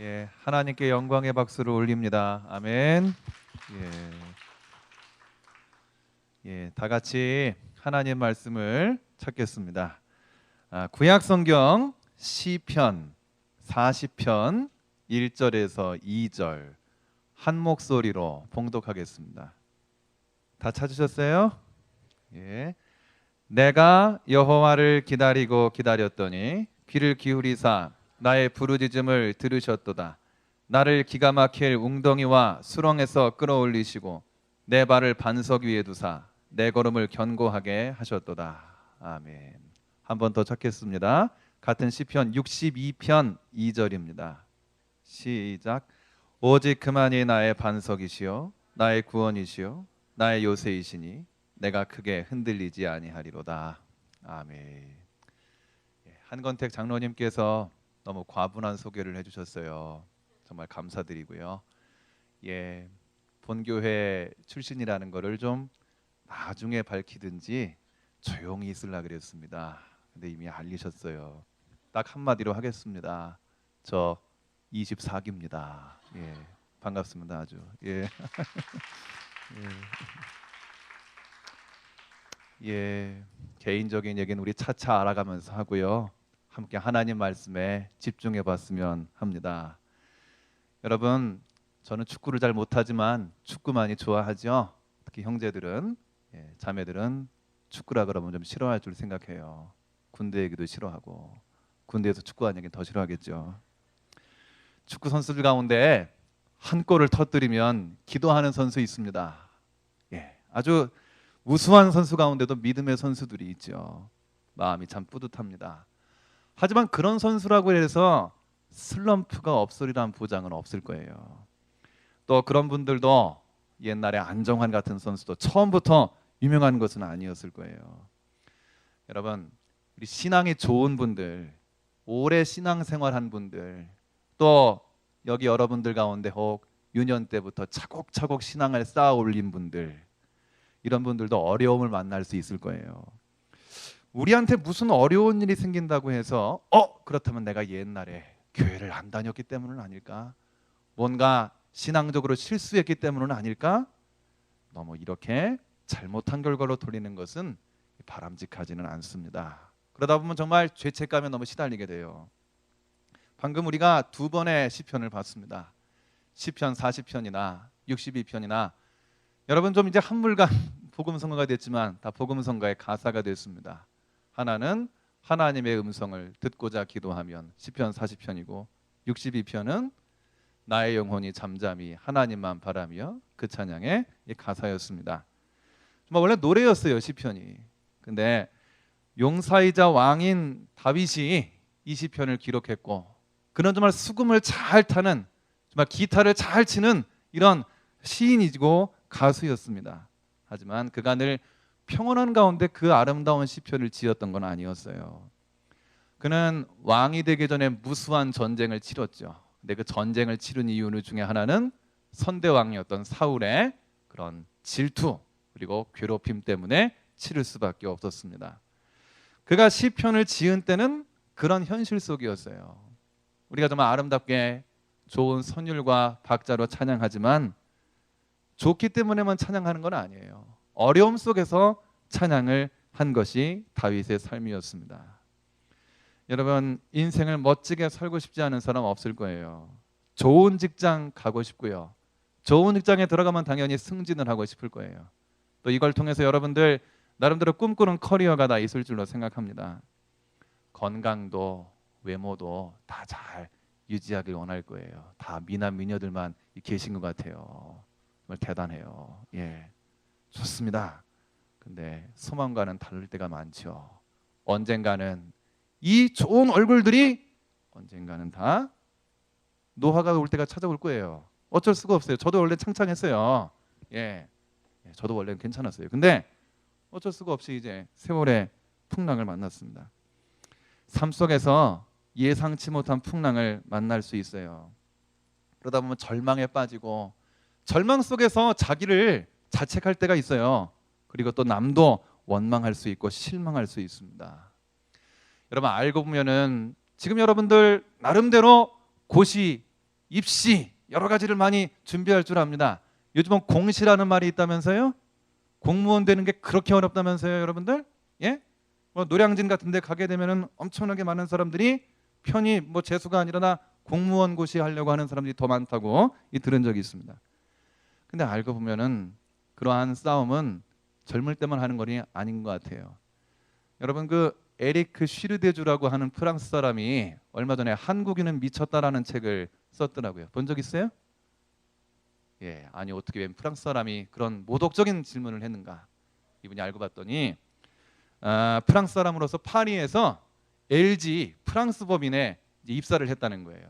예, 하나님께 영광의 박수를 올립니다. 아멘. 다 같이 하나님 말씀을 찾겠습니다. 구약 성경 시편 40편 1절에서 2절 한 목소리로 봉독하겠습니다. 다 찾으셨어요? 예. 내가 여호와를 기다리고 기다렸더니 귀를 기울이사 나의 부르짖음을 들으셨도다. 나를 기가 막힐 웅덩이와 수렁에서 끌어올리시고 내 발을 반석 위에 두사 내 걸음을 견고하게 하셨도다. 아멘. 한 번 더 찾겠습니다. 같은 시편 62편 2절입니다. 시작. 오직 그만이 나의 반석이시요 나의 구원이시요 나의 요새이시니 내가 크게 흔들리지 아니하리로다. 아멘. 한건택 장로님께서 너무 과분한 소개를 해주셨어요. 정말 감사드리고요. 본교회 출신이라는 거를 좀 나중에 밝히든지 조용히 있으려 그랬습니다. 근데 이미 알리셨어요. 딱 한마디로 하겠습니다. 저 24기입니다. 반갑습니다. 아주. 개인적인 얘기는 우리 차차 알아가면서 하고요. 함께 하나님 말씀에 집중해 봤으면 합니다. 여러분, 저는 축구를 잘 못하지만 축구 많이 좋아하죠. 특히 형제들은, 자매들은 축구라 그러면 좀 싫어할 줄 생각해요. 군대 얘기도 싫어하고 군대에서 축구하는 얘기는 더 싫어하겠죠. 축구 선수들 가운데 한 골을 터뜨리면 기도하는 선수 있습니다. 아주 우수한 선수 가운데도 믿음의 선수들이 있죠. 마음이 참 뿌듯합니다. 하지만 그런 선수라고 해서 슬럼프가 없으리란 보장은 없을 거예요. 또 그런 분들도 옛날에 안정환 같은 선수도 처음부터 유명한 것은 아니었을 거예요. 여러분, 우리 신앙이 좋은 분들, 오래 신앙생활한 분들, 또 여기 여러분들 가운데 혹 유년 때부터 차곡차곡 신앙을 쌓아 올린 분들, 이런 분들도 어려움을 만날 수 있을 거예요. 우리한테 무슨 어려운 일이 생긴다고 해서 그렇다면 내가 옛날에 교회를 안 다녔기 때문은 아닐까? 뭔가 신앙적으로 실수했기 때문은 아닐까? 너무 이렇게 잘못한 결과로 돌리는 것은 바람직하지는 않습니다. 그러다 보면 정말 죄책감에 너무 시달리게 돼요. 방금 우리가 두 번의 시편을 봤습니다. 시편 40편이나 62편이나 여러분 좀 이제 한물간 복음성가가 됐지만 다 복음성가의 가사가 됐습니다. 하나는 하나님의 음성을 듣고자 기도하면 시편 40편이고 62편은 나의 영혼이 잠잠히 하나님만 바라며 그 찬양의 가사였습니다. 정말 원래 노래였어요, 시편이. 근데 용사이자 왕인 다윗이 이 시편을 기록했고 그는 정말 수금을 잘 타는 정말 기타를 잘 치는 이런 시인이고 가수였습니다. 하지만 그가 늘 평온한 가운데 그 아름다운 시편을 지었던 건 아니었어요. 그는 왕이 되기 전에 무수한 전쟁을 치렀죠. 근데 그 전쟁을 치른 이유 중에 하나는 선대왕이었던 사울의 그런 질투 그리고 괴롭힘 때문에 치를 수밖에 없었습니다. 그가 시편을 지은 때는 그런 현실 속이었어요. 우리가 정말 아름답게 좋은 선율과 박자로 찬양하지만 좋기 때문에만 찬양하는 건 아니에요. 어려움 속에서 찬양을 한 것이 다윗의 삶이었습니다. 여러분, 인생을 멋지게 살고 싶지 않은 사람 없을 거예요. 좋은 직장 가고 싶고요. 좋은 직장에 들어가면 당연히 승진을 하고 싶을 거예요. 또 이걸 통해서 여러분들 나름대로 꿈꾸는 커리어가 다 있을 줄로 생각합니다. 건강도 외모도 다 잘 유지하길 원할 거예요. 다 미남 미녀들만 계신 것 같아요. 정말 대단해요. 좋습니다. 근데 소망과는 다를 때가 많죠. 언젠가는 이 좋은 얼굴들이 언젠가는 다 노화가 올 때가 찾아올 거예요. 어쩔 수가 없어요. 저도 원래 창창했어요. 저도 원래는 괜찮았어요. 근데 어쩔 수가 없이 이제 세월의 풍랑을 만났습니다. 삶 속에서 예상치 못한 풍랑을 만날 수 있어요. 그러다 보면 절망에 빠지고 절망 속에서 자기를 자책할 때가 있어요. 그리고 또 남도 원망할 수 있고 실망할 수 있습니다. 여러분 알고 보면은 지금 여러분들 나름대로 곧이 입시 여러 가지를 많이 준비할 줄 압니다. 요즘은 공시라는 말이 있다면서요? 공무원 되는 게 그렇게 어렵다면서요, 여러분들? 예? 뭐 노량진 같은 데 가게 되면은 엄청나게 많은 사람들이 편히 뭐 재수가 아니라 공무원 고시 하려고 하는 사람들이 더 많다고 들은 적이 있습니다. 근데 알고 보면은 그러한 싸움은 젊을 때만 하는 거니 아닌 것 같아요. 여러분 그 에리크 쉬르데주라고 하는 프랑스 사람이 얼마 전에 한국인은 미쳤다라는 책을 썼더라고요. 본 적 있어요? 예, 아니 어떻게 웬 프랑스 사람이 그런 모독적인 질문을 했는가? 이분이 알고 봤더니 프랑스 사람으로서 파리에서 LG 프랑스 법인에 입사를 했다는 거예요.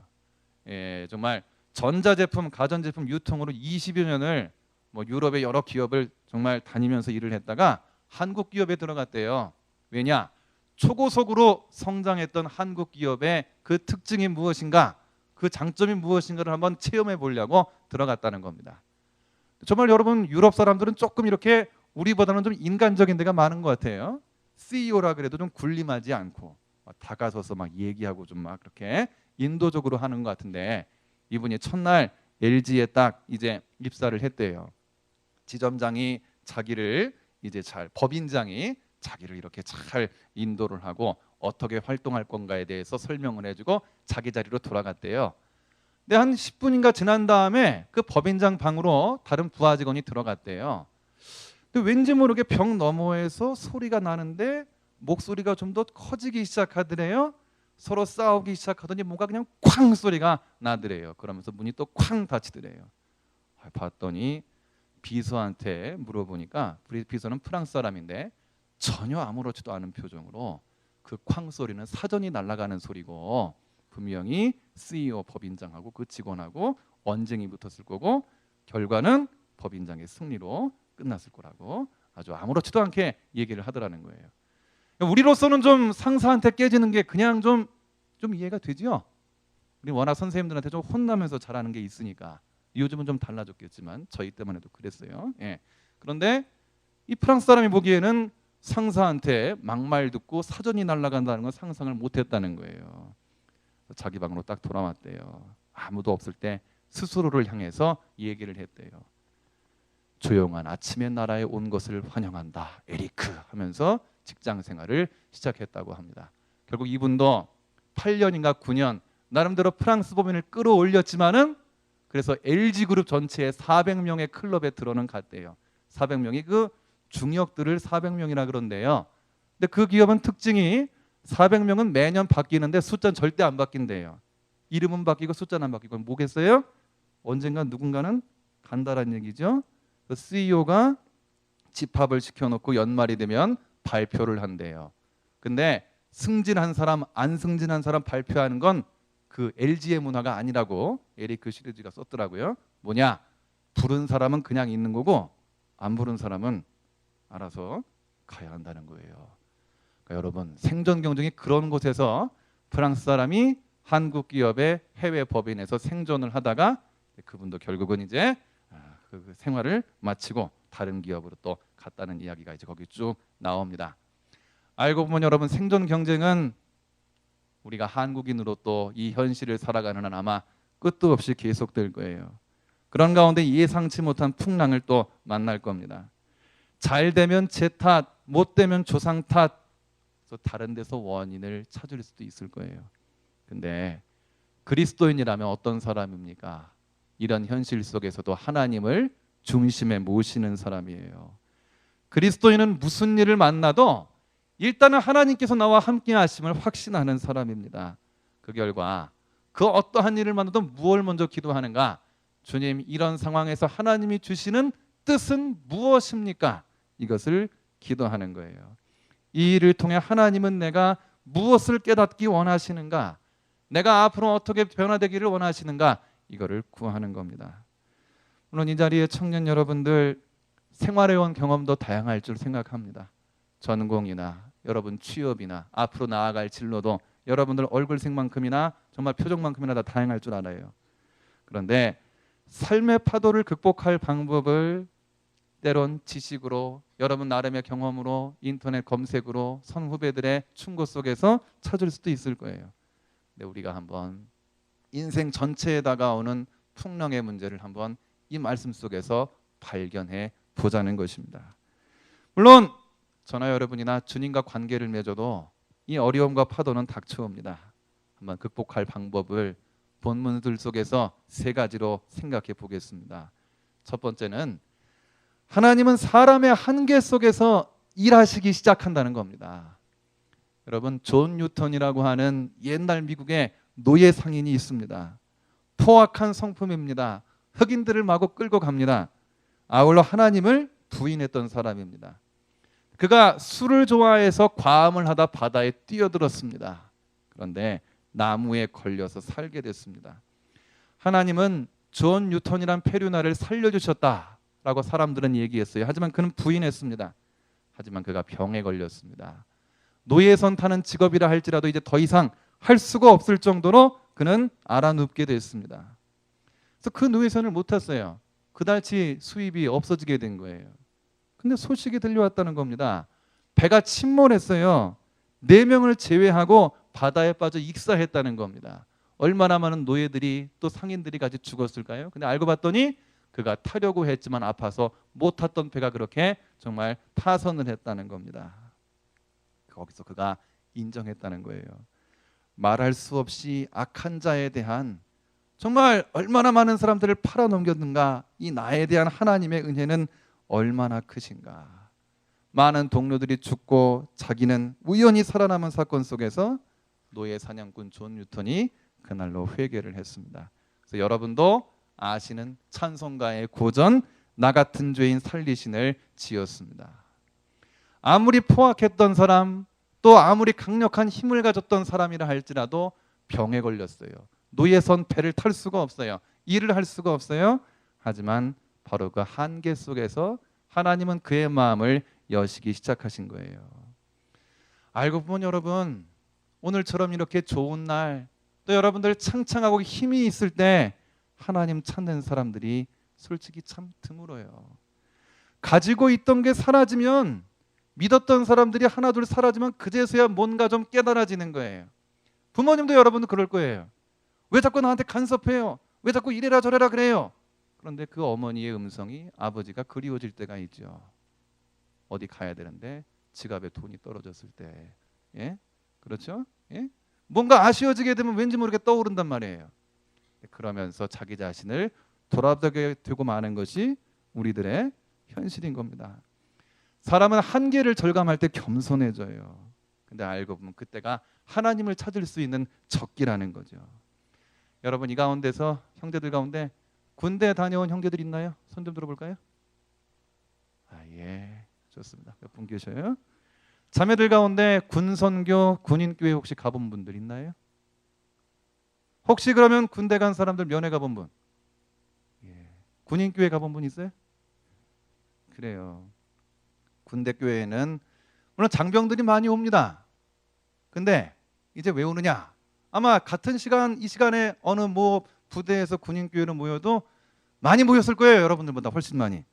예, 정말 전자제품, 가전제품 유통으로 20여 년을 뭐 유럽의 여러 기업을 정말 다니면서 일을 했다가 한국 기업에 들어갔대요. 왜냐? 초고속으로 성장했던 한국 기업의 그 특징이 무엇인가, 그 장점이 무엇인가를 한번 체험해 보려고 들어갔다는 겁니다. 정말 여러분 유럽 사람들은 조금 이렇게 우리보다는 좀 인간적인 데가 많은 것 같아요. CEO라 그래도 좀 군림하지 않고 다가서서 막 얘기하고 좀 막 그렇게 인도적으로 하는 것 같은데 이분이 첫날 LG에 딱 이제 입사를 했대요. 지점장이 자기를 이제 법인장이 자기를 이렇게 잘 인도를 하고 어떻게 활동할 건가에 대해서 설명을 해주고 자기 자리로 돌아갔대요. 근데 한 10분인가 지난 다음에 그 법인장 방으로 다른 부하 직원이 들어갔대요. 근데 왠지 모르게 벽 너머에서 소리가 나는데 목소리가 좀 더 커지기 시작하더래요. 서로 싸우기 시작하더니 뭔가 그냥 쾅 소리가 나더래요. 그러면서 문이 또 쾅 닫히더래요. 봤더니 비서한테 물어보니까 비서는 프랑스 사람인데 전혀 아무렇지도 않은 표정으로 그 쾅 소리는 사전이 날아가는 소리고 분명히 CEO 법인장하고 그 직원하고 언쟁이 붙었을 거고 결과는 법인장의 승리로 끝났을 거라고 아주 아무렇지도 않게 얘기를 하더라는 거예요. 우리로서는 좀 상사한테 깨지는 게 그냥 좀 이해가 되죠. 우리 워낙 선생님들한테 좀 혼나면서 잘하는 게 있으니까. 요즘은 좀 달라졌겠지만 저희 때만 해도 그랬어요. 예. 그런데 이 프랑스 사람이 보기에는 상사한테 막말 듣고 사전이 날아간다는 건 상상을 못했다는 거예요. 자기 방으로 딱 돌아왔대요. 아무도 없을 때 스스로를 향해서 얘기를 했대요. 조용한 아침의 나라에 온 것을 환영한다, 에리크 하면서 직장 생활을 시작했다고 합니다. 결국 이분도 8년인가 9년 나름대로 프랑스 법인을 끌어올렸지만은 그래서 LG그룹 전체에 400명의 클럽에 들어는 갔대요. 400명이 그 중역들을 400명이라 그런데요. 근데 그 기업은 특징이 400명은 매년 바뀌는데 숫자는 절대 안 바뀐대요. 이름은 바뀌고 숫자는 안 바뀌고 뭐겠어요? 언젠가 누군가는 간다라는 얘기죠. 그 CEO가 집합을 시켜놓고 연말이 되면 발표를 한대요. 근데 승진한 사람, 안 승진한 사람 발표하는 건 그 LG의 문화가 아니라고 에리크 시리즈가 썼더라고요. 뭐냐? 부른 사람은 그냥 있는 거고 안 부른 사람은 알아서 가야 한다는 거예요. 그러니까 여러분 생존 경쟁이 그런 곳에서 프랑스 사람이 한국 기업의 해외 법인에서 생존을 하다가 그분도 결국은 이제 그 생활을 마치고 다른 기업으로 또 갔다는 이야기가 이제 거기 쭉 나옵니다. 알고 보면 여러분 생존 경쟁은 우리가 한국인으로 또 이 현실을 살아가는 한 아마 끝도 없이 계속될 거예요. 그런 가운데 예상치 못한 풍랑을 또 만날 겁니다. 잘 되면 제 탓, 못 되면 조상 탓, 그래서 다른 데서 원인을 찾을 수도 있을 거예요. 근데 그리스도인이라면 어떤 사람입니까? 이런 현실 속에서도 하나님을 중심에 모시는 사람이에요. 그리스도인은 무슨 일을 만나도 일단은 하나님께서 나와 함께 하심을 확신하는 사람입니다. 그 결과 그 어떠한 일을 만나도 무엇을 먼저 기도하는가? 주님, 이런 상황에서 하나님이 주시는 뜻은 무엇입니까? 이것을 기도하는 거예요. 이 일을 통해 하나님은 내가 무엇을 깨닫기 원하시는가? 내가 앞으로 어떻게 변화되기를 원하시는가? 이거를 구하는 겁니다. 물론 이 자리에 청년 여러분들 생활해온 경험도 다양할 줄 생각합니다. 전공이나 여러분 취업이나 앞으로 나아갈 진로도 여러분들 얼굴색만큼이나 정말 표정만큼이나 다 다양할 줄 알아요. 그런데 삶의 파도를 극복할 방법을 때론 지식으로 여러분 나름의 경험으로 인터넷 검색으로 선후배들의 충고 속에서 찾을 수도 있을 거예요. 근데 우리가 한번 인생 전체에 다가오는 풍랑의 문제를 한번 이 말씀 속에서 발견해 보자는 것입니다. 물론 저나 여러분이나 주님과 관계를 맺어도 이 어려움과 파도는 닥쳐옵니다. 한번 극복할 방법을 본문들 속에서 세 가지로 생각해 보겠습니다. 첫 번째는 하나님은 사람의 한계 속에서 일하시기 시작한다는 겁니다. 여러분, 존 뉴턴이라고 하는 옛날 미국의 노예 상인이 있습니다. 포악한 성품입니다. 흑인들을 마구 끌고 갑니다. 아울러 하나님을 부인했던 사람입니다. 그가 술을 좋아해서 과음을 하다 바다에 뛰어들었습니다. 그런데 나무에 걸려서 살게 됐습니다. 하나님은 존 뉴턴이란 페류나를 살려주셨다라고 사람들은 얘기했어요. 하지만 그는 부인했습니다. 하지만 그가 병에 걸렸습니다. 노예선 타는 직업이라 할지라도 이제 더 이상 할 수가 없을 정도로 그는 알아눕게 됐습니다. 그래서 그 노예선을 못 탔어요. 그달치 수입이 없어지게 된 거예요. 근데 소식이 들려왔다는 겁니다. 배가 침몰했어요. 4명을 제외하고 바다에 빠져 익사했다는 겁니다. 얼마나 많은 노예들이 또 상인들이 같이 죽었을까요? 근데 알고 봤더니 그가 타려고 했지만 아파서 못 탔던 배가 그렇게 정말 타선을 했다는 겁니다. 거기서 그가 인정했다는 거예요. 말할 수 없이 악한 자에 대한 정말 얼마나 많은 사람들을 팔아넘겼는가. 이 나에 대한 하나님의 은혜는 얼마나 크신가. 많은 동료들이 죽고 자기는 우연히 살아남은 사건 속에서 노예 사냥꾼 존 뉴턴이 그날로 회개를 했습니다. 그래서 여러분도 아시는 찬송가의 고전 나 같은 죄인 살리신을 지었습니다. 아무리 포악했던 사람, 또 아무리 강력한 힘을 가졌던 사람이라 할지라도 병에 걸렸어요. 노예선 배를 탈 수가 없어요. 일을 할 수가 없어요. 하지만 바로 그 한계 속에서 하나님은 그의 마음을 여시기 시작하신 거예요. 알고 보면 여러분, 오늘처럼 이렇게 좋은 날, 또 여러분들 창창하고 힘이 있을 때 하나님 찾는 사람들이 솔직히 참 드물어요. 가지고 있던 게 사라지면, 믿었던 사람들이 하나둘 사라지면 그제서야 뭔가 좀 깨달아지는 거예요. 부모님도 여러분도 그럴 거예요. 왜 자꾸 나한테 간섭해요? 왜 자꾸 이래라 저래라 그래요? 그런데 그 어머니의 음성이 아버지가 그리워질 때가 있죠. 어디 가야 되는데 지갑에 돈이 떨어졌을 때, 예? 그렇죠? 예? 뭔가 아쉬워지게 되면 왠지 모르게 떠오른단 말이에요. 그러면서 자기 자신을 돌아보게 되고 마는 것이 우리들의 현실인 겁니다. 사람은 한계를 절감할 때 겸손해져요. 근데 알고 보면 그때가 하나님을 찾을 수 있는 적기라는 거죠. 여러분, 이 가운데서 형제들 가운데 군대 다녀온 형제들 있나요? 손 좀 들어볼까요? 예, 좋습니다. 몇 분 계셔요? 자매들 가운데 군선교, 군인교회 혹시 가본 분들 있나요? 혹시 그러면 군대 간 사람들 면회 가본 분? 예. 군인교회 가본 분 있어요? 그래요. 군대 교회에는 물론 장병들이 많이 옵니다. 근데 이제 왜 오느냐? 아마 같은 시간, 이 시간에 어느 뭐 부대에서 군인교회로 모여도 많이 모였을 거예요. 여러분들보다 훨씬 많이.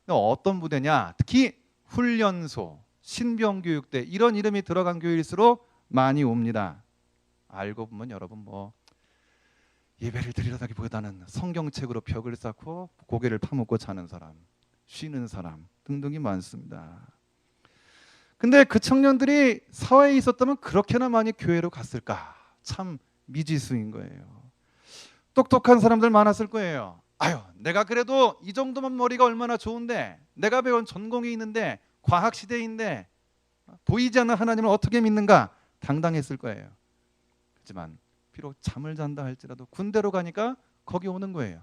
어떤 부대냐? 특히 훈련소, 신병교육대 이런 이름이 들어간 교회일수록 많이 옵니다. 알고 보면 여러분 뭐 예배를 드리려다기보다는 성경책으로 벽을 쌓고 고개를 파묻고 자는 사람, 쉬는 사람 등등이 많습니다. 근데 그 청년들이 사회에 있었다면 그렇게나 많이 교회로 갔을까? 참 미지수인 거예요. 똑똑한 사람들 많았을 거예요. 아유, 내가 그래도 이 정도면 머리가 얼마나 좋은데, 내가 배운 전공이 있는데, 과학 시대인데 보이지 않는 하나님을 어떻게 믿는가? 당당했을 거예요. 하지만 비록 잠을 잔다 할지라도 군대로 가니까 거기 오는 거예요.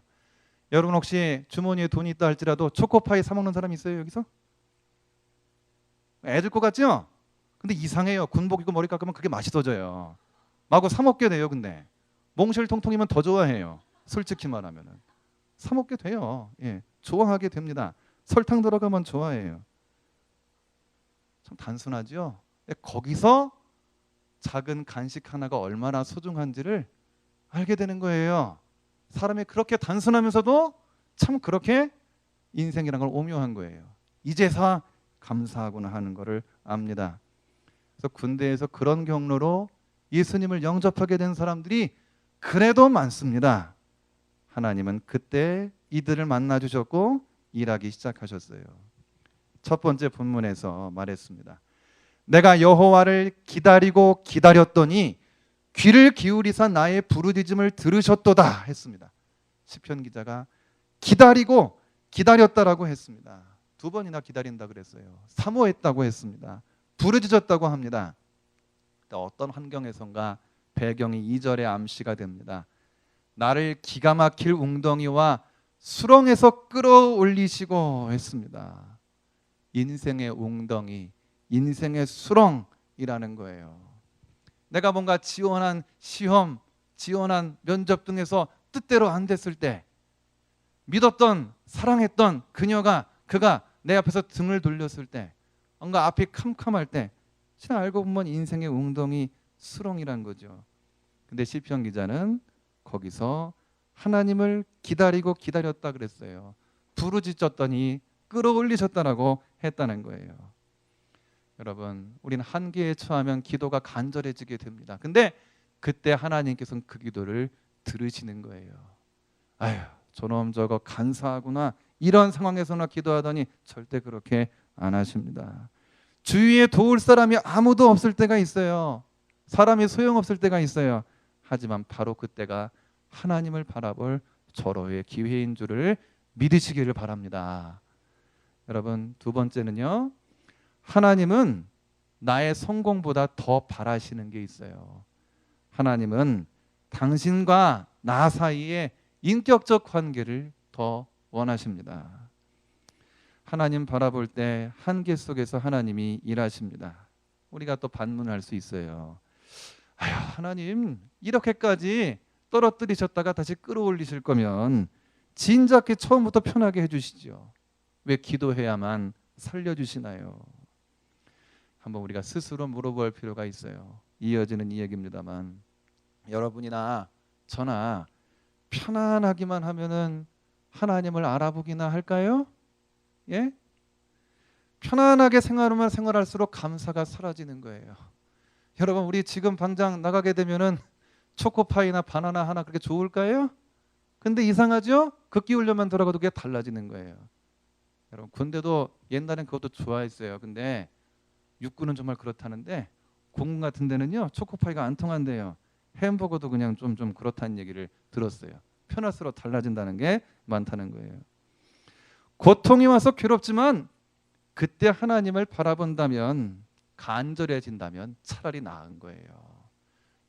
여러분 혹시 주머니에 돈이 있다 할지라도 초코파이 사 먹는 사람 있어요 여기서? 애들 것 같죠? 근데 이상해요. 군복 입고 머리 깎으면 그게 맛있어져요. 마구 사 먹게 돼요. 근데 몽실통통이면 더 좋아해요. 솔직히 말하면은 사 먹게 돼요. 예, 좋아하게 됩니다. 설탕 들어가면 좋아해요. 참 단순하죠? 거기서 작은 간식 하나가 얼마나 소중한지를 알게 되는 거예요. 사람이 그렇게 단순하면서도 참 그렇게 인생이란 걸 오묘한 거예요. 이제서 감사하구나 하는 것을 압니다. 그래서 군대에서 그런 경로로 예수님을 영접하게 된 사람들이 그래도 많습니다. 하나님은 그때 이들을 만나 주셨고 일하기 시작하셨어요. 첫 번째 본문에서 말했습니다. 내가 여호와를 기다리고 기다렸더니 귀를 기울이사 나의 부르짖음을 들으셨도다 했습니다. 시편 기자가 기다리고 기다렸다라고 했습니다. 두 번이나 기다린다 그랬어요. 사모했다고 했습니다. 부르짖었다고 합니다. 어떤 환경에선가 배경이 2절의 암시가 됩니다. 나를 기가 막힐 웅덩이와 수렁에서 끌어올리시고 했습니다. 인생의 웅덩이, 인생의 수렁이라는 거예요. 내가 뭔가 지원한 시험, 지원한 면접 등에서 뜻대로 안 됐을 때, 믿었던, 사랑했던 그가 내 앞에서 등을 돌렸을 때, 뭔가 앞이 캄캄할 때, 진짜 알고 보면 인생의 웅덩이, 수렁이란 거죠. 근데 시편 기자는 거기서 하나님을 기다리고 기다렸다 그랬어요. 부르짖었더니 끌어올리셨다라고 했다는 거예요. 여러분, 우리는 한계에 처하면 기도가 간절해지게 됩니다. 근데 그때 하나님께서는 그 기도를 들으시는 거예요. 아휴, 저놈 저거 간사하구나, 이런 상황에서나 기도하더니 절대 그렇게 안 하십니다. 주위에 도울 사람이 아무도 없을 때가 있어요. 사람이 소용없을 때가 있어요. 하지만 바로 그때가 하나님을 바라볼 절호의 기회인 줄을 믿으시기를 바랍니다. 여러분, 두 번째는요, 하나님은 나의 성공보다 더 바라시는 게 있어요. 하나님은 당신과 나 사이에 인격적 관계를 더 원하십니다. 하나님 바라볼 때 한계 속에서 하나님이 일하십니다. 우리가 또 반문할 수 있어요. 아휴, 하나님 이렇게까지 떨어뜨리셨다가 다시 끌어올리실 거면 진작에 처음부터 편하게 해주시죠. 왜 기도해야만 살려주시나요? 한번 우리가 스스로 물어볼 필요가 있어요. 이어지는 이 얘기입니다만, 여러분이나 저나 편안하기만 하면은 하나님을 알아보기나 할까요? 예? 편안하게 생활할수록 감사가 사라지는 거예요. 여러분, 우리 지금 당장 나가게 되면은 초코파이나 바나나 하나 그렇게 좋을까요? 근데 이상하죠? 극기 훈련만 들어가도 그게 달라지는 거예요. 여러분, 군대도 옛날엔 그것도 좋아했어요. 근데 육군은 정말 그렇다는데 공군 같은 데는요, 초코파이가 안 통한대요. 햄버거도 그냥 좀 그렇다는 얘기를 들었어요. 편할수록 달라진다는 게 많다는 거예요. 고통이 와서 괴롭지만 그때 하나님을 바라본다면, 간절해진다면 차라리 나은 거예요.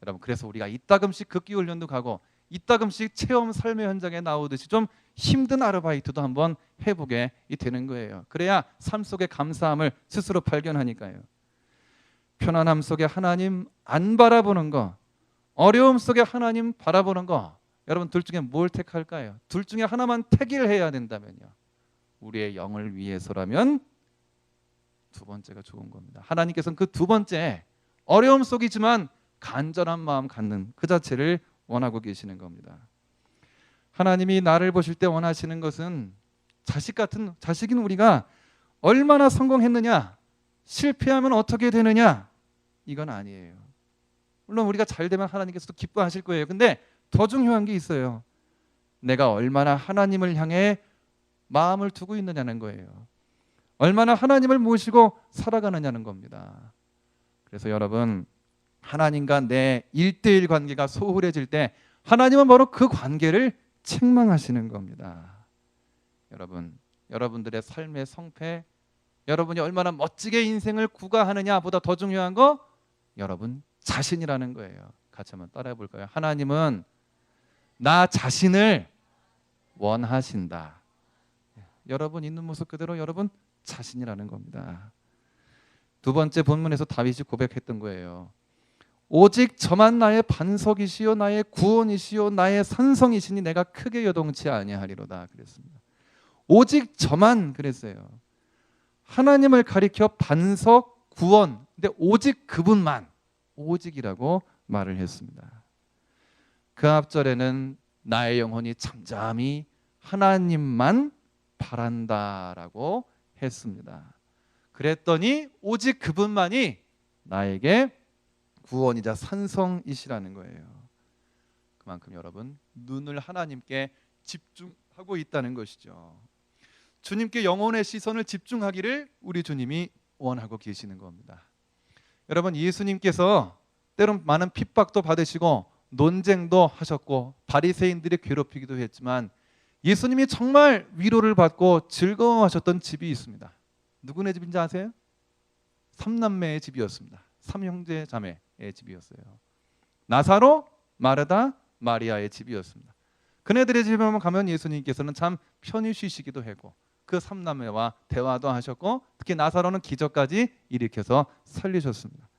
여러분, 그래서 우리가 이따금씩 극기 훈련도 가고 이따금씩 체험 삶의 현장에 나오듯이 좀 힘든 아르바이트도 한번 해보게 되는 거예요. 그래야 삶 속의 감사함을 스스로 발견하니까요. 편안함 속에 하나님 안 바라보는 거, 어려움 속에 하나님 바라보는 거, 여러분 둘 중에 뭘 택할까요? 둘 중에 하나만 택을 해야 된다면요, 우리의 영을 위해서라면 두 번째가 좋은 겁니다. 하나님께서는 그 두 번째, 어려움 속이지만 간절한 마음 갖는 그 자체를 원하고 계시는 겁니다. 하나님이 나를 보실 때 원하시는 것은 자식인 우리가 얼마나 성공했느냐, 실패하면 어떻게 되느냐, 이건 아니에요. 물론 우리가 잘 되면 하나님께서도 기뻐하실 거예요. 근데 더 중요한 게 있어요. 내가 얼마나 하나님을 향해 마음을 두고 있느냐는 거예요. 얼마나 하나님을 모시고 살아가느냐는 겁니다. 그래서 여러분, 하나님과 내 1대1 관계가 소홀해질 때 하나님은 바로 그 관계를 책망하시는 겁니다. 여러분, 여러분들의 삶의 성패, 여러분이 얼마나 멋지게 인생을 구가하느냐 보다 더 중요한 거 여러분 자신이라는 거예요. 같이 한번 따라해 볼까요? 하나님은 나 자신을 원하신다. 여러분 있는 모습 그대로 여러분 자신이라는 겁니다. 두 번째 본문에서 다윗이 고백했던 거예요. 오직 저만 나의 반석이시요 나의 구원이시요 나의 산성이시니 내가 크게 여동치 아니하리로다 그랬습니다. 오직 저만 그랬어요. 하나님을 가리켜 반석, 구원, 근데 오직 그분만, 오직이라고 말을 했습니다. 그 앞절에는 나의 영혼이 잠잠히 하나님만 바란다라고 했습니다. 그랬더니 오직 그분만이 나에게 구원이자 산성이시라는 거예요. 그만큼 여러분 눈을 하나님께 집중하고 있다는 것이죠. 주님께 영혼의 시선을 집중하기를 우리 주님이 원하고 계시는 겁니다. 여러분, 예수님께서 때론 많은 핍박도 받으시고 논쟁도 하셨고 바리새인들이 괴롭히기도 했지만 예수님이 정말 위로를 받고 즐거워하셨던 집이 있습니다. 누구네 집인지 아세요? 삼남매의 집이었습니다. 삼형제 자매의 집이었어요. 나사로, 마르다, 마리아의 집이었습니다. 그네들의 집에 가면 예수님께서는 참 편히 쉬시기도 하고 그 삼남매와 대화도 하셨고 특히 나사로는 기적까지 일으켜서 살리셨습니다.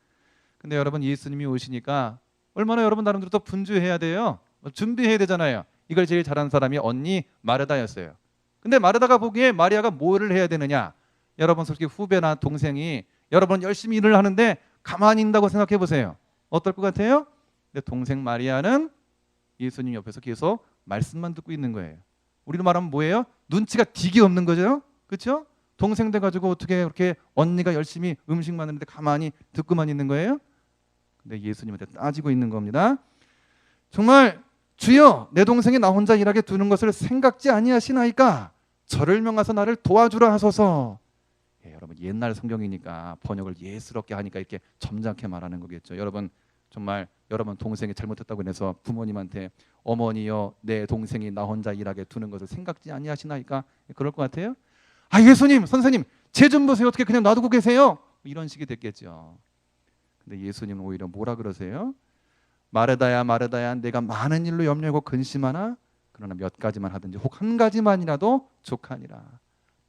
근데 여러분, 예수님이 오시니까 얼마나 여러분 나름대로 또 분주해야 돼요. 준비해야 되잖아요. 이걸 제일 잘하는 사람이 언니 마르다였어요. 근데 마르다가 보기에 마리아가 뭐를 해야 되느냐? 여러분, 솔직히 후배나 동생이 여러분 열심히 일을 하는데 가만히 있는다고 생각해 보세요. 어떨 것 같아요? 근데 동생 마리아는 예수님 옆에서 계속 말씀만 듣고 있는 거예요. 우리로 말하면 뭐예요? 눈치가 되게 없는 거죠. 그렇죠? 동생 돼가지고 어떻게 그렇게 언니가 열심히 음식 만드는데 가만히 듣고만 있는 거예요? 근데 예수님한테 따지고 있는 겁니다. 정말 주여, 내 동생이 나 혼자 일하게 두는 것을 생각지 아니하시나이까 저를 명하사 나를 도와주라 하소서. 여러분, 옛날 성경이니까 번역을 예스럽게 하니까 이렇게 점잖게 말하는 거겠죠. 여러분, 정말 여러분 동생이 잘못했다고 해서 부모님한테 어머니여, 내 동생이 나 혼자 일하게 두는 것을 생각지 아니하시나이까 그럴 것 같아요? 아, 예수님, 선생님, 쟤 좀 보세요. 어떻게 그냥 놔두고 계세요? 이런 식이 됐겠죠. 근데 예수님은 오히려 뭐라 그러세요? 마르다야, 마르다야, 내가 많은 일로 염려하고 근심하나 그러나 몇 가지만 하든지 혹 한 가지만이라도 족하니라.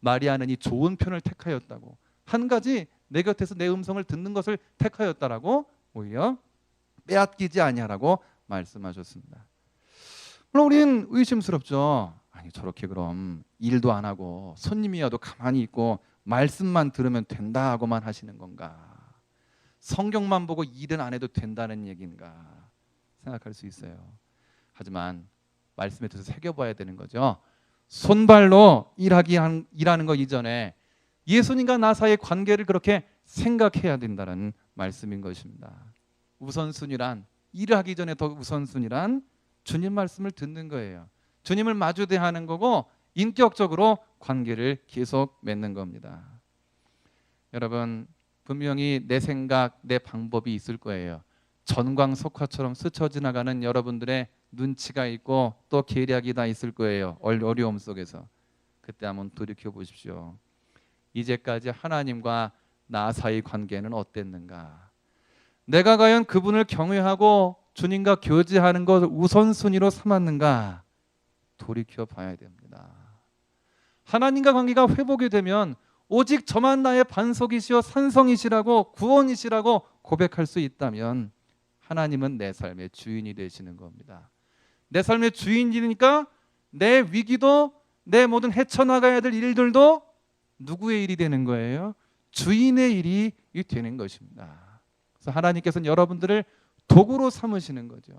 마리아는 이 좋은 편을 택하였다고, 한 가지 내 곁에서 내 음성을 듣는 것을 택하였다라고 오히려 빼앗기지 아니하라고 말씀하셨습니다. 물론 우리는 의심스럽죠. 아니, 저렇게 그럼 일도 안 하고 손님이 와도 가만히 있고 말씀만 들으면 된다고만 하시는 건가? 성경만 보고 일은 안 해도 된다는 얘기인가 생각할 수 있어요. 하지만 말씀에 대해서 새겨봐야 되는 거죠. 손발로 일하는 거 이전에 예수님과 나 사이의 관계를 그렇게 생각해야 된다는 말씀인 것입니다. 우선순위란, 일을 하기 전에 더 우선순위란 주님 말씀을 듣는 거예요. 주님을 마주 대하는 거고 인격적으로 관계를 계속 맺는 겁니다. 여러분, 분명히 내 생각, 내 방법이 있을 거예요. 전광석화처럼 스쳐 지나가는 여러분들의 눈치가 있고 또 계략이 다 있을 거예요. 어려움 속에서. 그때 한번 돌이켜 보십시오. 이제까지 하나님과 나 사이 관계는 어땠는가? 내가 과연 그분을 경외하고 주님과 교제하는 것 우선순위로 삼았는가? 돌이켜 봐야 됩니다. 하나님과 관계가 회복이 되면 오직 저만 나의 반석이시여 산성이시라고 구원이시라고 고백할 수 있다면 하나님은 내 삶의 주인이 되시는 겁니다. 내 삶의 주인이니까 내 위기도 내 모든 헤쳐나가야 될 일들도 누구의 일이 되는 거예요? 주인의 일이 되는 것입니다. 그래서 하나님께서는 여러분들을 도구로 삼으시는 거죠.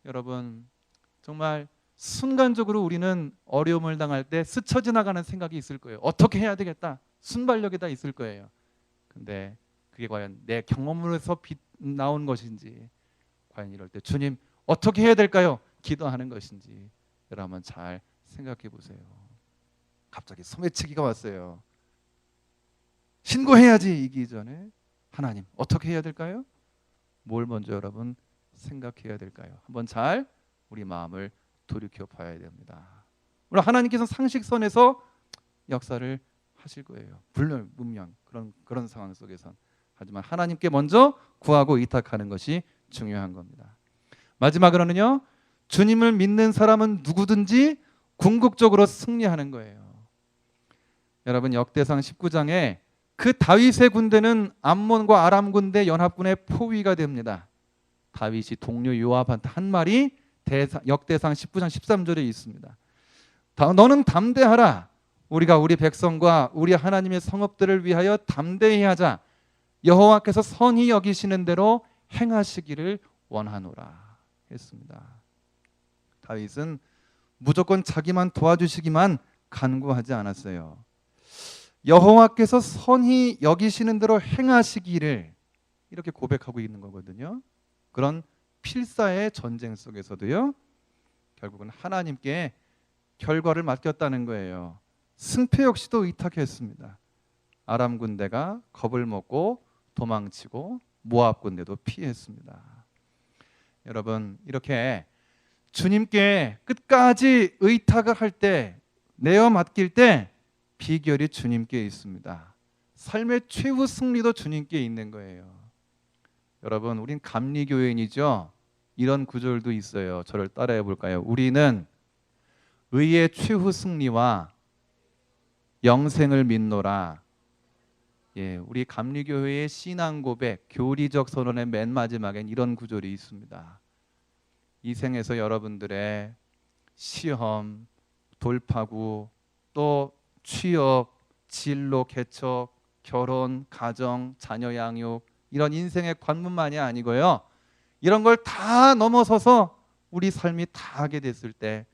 여러분, 정말 순간적으로 우리는 어려움을 당할 때 스쳐 지나가는 생각이 있을 거예요. 어떻게 해야 되겠다. 순발력이 다 있을 거예요. 근데 그게 과연 내 경험으로서 나온 것인지, 과연 이럴 때 주님 어떻게 해야 될까요? 기도하는 것인지 여러분 한번 잘 생각해 보세요. 갑자기 소매치기가 왔어요. 신고해야지 이기 전에 하나님 어떻게 해야 될까요? 뭘 먼저 여러분 생각해야 될까요? 한번 잘 우리 마음을 돌이켜 봐야 됩니다. 물론 하나님께서는 상식선에서 역사를 하실 거예요. 분명 그런 상황 속에선. 하지만 하나님께 먼저 구하고 의탁하는 것이 중요한 겁니다. 마지막으로는요, 주님을 믿는 사람은 누구든지 궁극적으로 승리하는 거예요. 여러분, 역대상 19장에 그 다윗의 군대는 암몬과 아람 군대 연합군의 포위가 됩니다. 다윗이 동료 요압한테 한 말이 역대상 19장 13절에 있습니다. 너는 담대하라. 우리가 우리 백성과 우리 하나님의 성읍들을 위하여 담대히 하자. 여호와께서 선히 여기시는 대로 행하시기를 원하노라 했습니다. 다윗은 무조건 자기만 도와주시기만 간구하지 않았어요. 여호와께서 선히 여기시는 대로 행하시기를 이렇게 고백하고 있는 거거든요. 그런 필사의 전쟁 속에서도요, 결국은 하나님께 결과를 맡겼다는 거예요. 승패 역시도 의탁했습니다. 아람 군대가 겁을 먹고 도망치고 모압 군대도 피했습니다. 여러분, 이렇게 주님께 끝까지 의탁을 할 때, 내어 맡길 때 비결이 주님께 있습니다. 삶의 최후 승리도 주님께 있는 거예요. 여러분, 우린 감리교인이죠. 이런 구절도 있어요. 저를 따라해 볼까요? 우리는 의의 최후 승리와 영생을 믿노라. 예, 우리 감리교회의 신앙 고백, 교리적 선언의 맨 마지막엔 이런 구절이 있습니다. 이 생에서 여러분들의 시험, 돌파구, 또 취업, 진로, 개척, 결혼, 가정, 자녀 양육, 이런 인생의 관문만이 아니고요, 이런 걸 다 넘어서서 우리 삶이 다 하게 됐을 때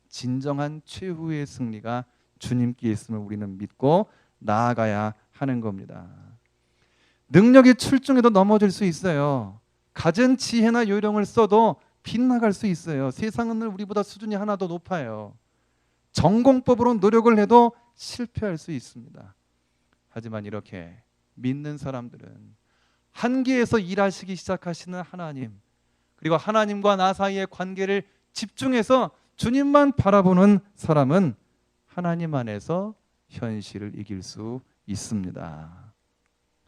진정한 최후의 승리가 주님께 있음을 우리는 믿고 나아가야 하는 겁니다. 능력이 출중해도 넘어질 수 있어요. 가진 지혜나 요령을 써도 빗나갈 수 있어요. 세상은 우리보다 수준이 하나 더 높아요. 전공법으로 노력을 해도 실패할 수 있습니다. 하지만 이렇게 믿는 사람들은 한계에서 일하시기 시작하시는 하나님, 그리고 하나님과 나 사이의 관계를 집중해서 주님만 바라보는 사람은 하나님 안에서 현실을 이길 수 있습니다.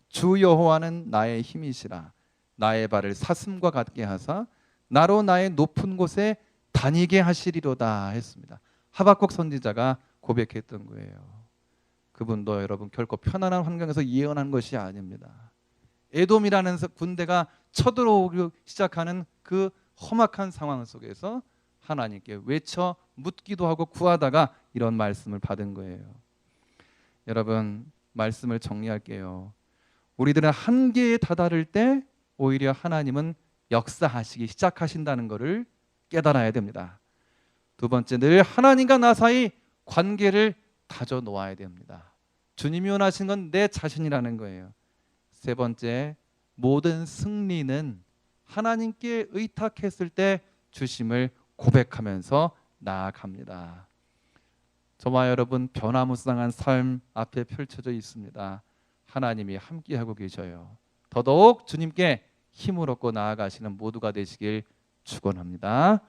주 여호와는 나의 힘이시라. 나의 발을 사슴과 같게 하사 나로 나의 높은 곳에 다니게 하시리로다 했습니다. 하박국 선지자가 고백했던 거예요. 그분도 여러분 결코 편안한 환경에서 예언한 것이 아닙니다. 에돔이라는 군대가 쳐들어오기 시작하는 그 험악한 상황 속에서 하나님께 외쳐 묻기도 하고 구하다가 이런 말씀을 받은 거예요. 여러분, 말씀을 정리할게요. 우리들은 한계에 다다를 때 오히려 하나님은 역사하시기 시작하신다는 것을 깨달아야 됩니다. 두 번째, 늘 하나님과 나 사이 관계를 다져 놓아야 됩니다. 주님이 원하시는 건 내 자신이라는 거예요. 세 번째, 모든 승리는 하나님께 의탁했을 때 주심을 고백하면서 나아갑니다. 저와 여러분 변화무쌍한 삶 앞에 펼쳐져 있습니다. 하나님이 함께하고 계셔요. 더더욱 주님께 힘을 얻고 나아가시는 모두가 되시길 축원합니다.